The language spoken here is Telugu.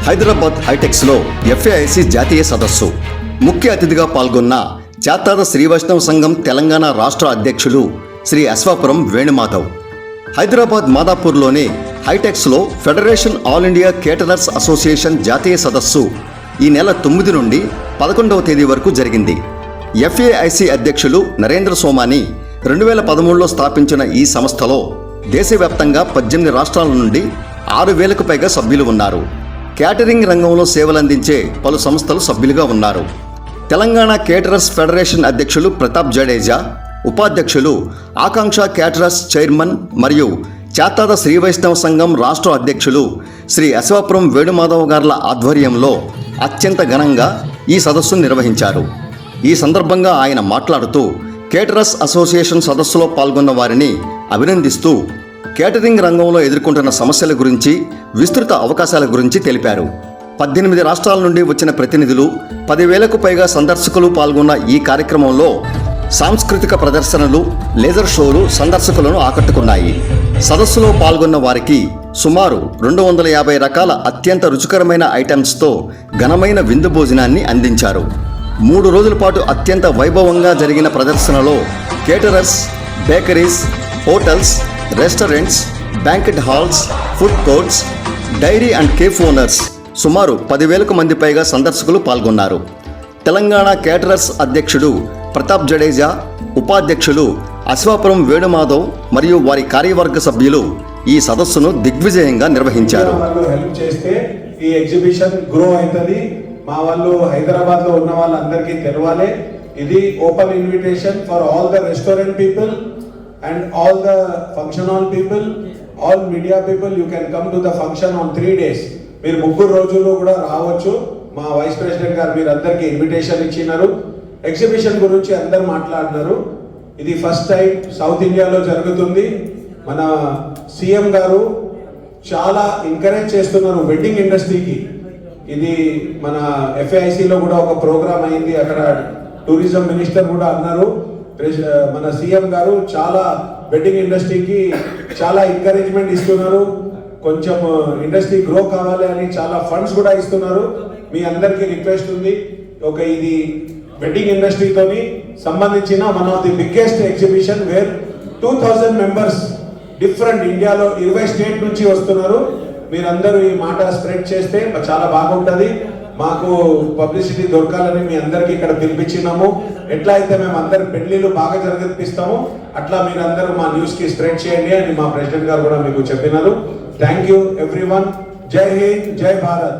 హైదరాబాద్ హైటెక్స్లో ఎఫ్ఏఐసి జాతీయ సదస్సు ముఖ్య అతిథిగా పాల్గొన్న జాతాద శ్రీవైష్ణవ సంఘం తెలంగాణ రాష్ట్ర అధ్యక్షులు శ్రీ అశ్వాపురం వేణుమాధవ్. హైదరాబాద్ మాదాపూర్లోని హైటెక్స్లో federation all India caterers association జాతీయ సదస్సు ఈ నెల 9 నుండి 11వ తేదీ వరకు జరిగింది. ఎఫ్ఏఐసి అధ్యక్షులు నరేంద్ర సోమాని 2013లో స్థాపించిన ఈ సంస్థలో దేశవ్యాప్తంగా 18 రాష్ట్రాల నుండి 6,000కు పైగా సభ్యులు ఉన్నారు. క్యాటరింగ్ రంగంలో సేవలందించే పలు సంస్థలు సభ్యులుగా ఉన్నారు. తెలంగాణ కేటరర్స్ ఫెడరేషన్ అధ్యక్షులు ప్రతాప్ జడేజా, ఉపాధ్యక్షులు ఆకాంక్ష కేటరర్స్ చైర్మన్ మరియు జాతాద శ్రీవైష్ణవ సంఘం రాష్ట్ర అధ్యక్షులు శ్రీ అశ్వాపురం వేణుమాధవ్ గార్ల ఆధ్వర్యంలో అత్యంత ఘనంగా ఈ సదస్సును నిర్వహించారు. ఈ సందర్భంగా ఆయన మాట్లాడుతూ కేటరర్స్ అసోసియేషన్ సదస్సులో పాల్గొన్న వారిని అభినందిస్తూ కేటరింగ్ రంగంలో ఎదుర్కొంటున్న సమస్యల గురించి, విస్తృత అవకాశాల గురించి తెలిపారు. 18 రాష్ట్రాల నుండి వచ్చిన ప్రతినిధులు, 10,000కు పైగా సందర్శకులు పాల్గొన్న ఈ కార్యక్రమంలో సాంస్కృతిక ప్రదర్శనలు, లేజర్ షోలు సందర్శకులను ఆకట్టుకున్నాయి. సదస్సులో పాల్గొన్న వారికి సుమారు 250 రకాల అత్యంత రుచికరమైన ఐటమ్స్తో ఘనమైన విందు భోజనాన్ని అందించారు. 3 రోజుల పాటు అత్యంత వైభవంగా జరిగిన ప్రదర్శనలో caterers, bakeries, hotels, restaurants, banquet halls, food courts, dairy and cafe owners సుమారు 10,000కు మంది పైగా సందర్శకులు పాల్గొన్నారు. తెలంగాణ కేటరర్స్ అధ్యక్షుడు ప్రతాప్ జడేజా, ఉపాధ్యక్షులు అశ్వాపురం వేణుమాధవ్ మరియు వారి కార్యవర్గ సభ్యులు ఈ సదస్సును దిగ్విజయంగా నిర్వహించారు. ఈ ఎగ్జిబిషన్ గ్రో అవుతుంది. మా వాళ్ళు హైదరాబాద్ లో ఉన్న వాళ్ళందరికీ తెలవాలి. ఇది open invitation for all the restaurant people and all the function hall people, all media people. You can come to the function on 3 days. మీరు 3 రోజుల్లో కూడా రావచ్చు. మా వైస్ ప్రెసిడెంట్ గారు మీరు అందరికీ ఇన్విటేషన్ ఇచ్చినారు. ఎగ్జిబిషన్ గురించి అందరు మాట్లాడినారు. ఇది ఫస్ట్ టైం సౌత్ ఇండియాలో జరుగుతుంది. మన సీఎం గారు చాలా ఎంకరేజ్ చేస్తున్నారు వెడ్డింగ్ ఇండస్ట్రీకి. ఇది మన ఎఫ్ఐసిలో కూడా ఒక ప్రోగ్రామ్ అయింది. అక్కడ టూరిజం మినిస్టర్ కూడా అన్నారు. మన సీఎం గారు చాలా వెడ్డింగ్ ఇండస్ట్రీకి చాలా ఎంకరేజ్మెంట్ ఇస్తున్నారు. కొంచెం ఇండస్ట్రీ గ్రో కావాలి అని చాలా ఫండ్స్ కూడా ఇస్తున్నారు. మీ అందరికీ రిక్వెస్ట్ ఉంది, ఇది వెడ్డింగ్ ఇండస్ట్రీతోని సంబంధించిన one of the biggest exhibition where 2000 members different ఇండియాలో 20 స్టేట్ నుంచి వస్తున్నారు. మీరందరూ ఈ మాట స్ప్రెడ్ చేస్తే చాలా బాగుంటుంది. మాకు పబ్లిసిటీ దొరకాలని మీ అందరికీ ఇక్కడ పిలిపించినాము. ఎట్లా అయితే మేము అందరు పెళ్లిళ్ళు బాగా జరిపిస్తాము అట్లా మీరందరూ మా న్యూస్కి స్ప్రెడ్ చేయండి అని మా ప్రెసిడెంట్ గారు కూడా మీకు చెప్పినారు. Thank you everyone. జై హింద్, జై భారత్.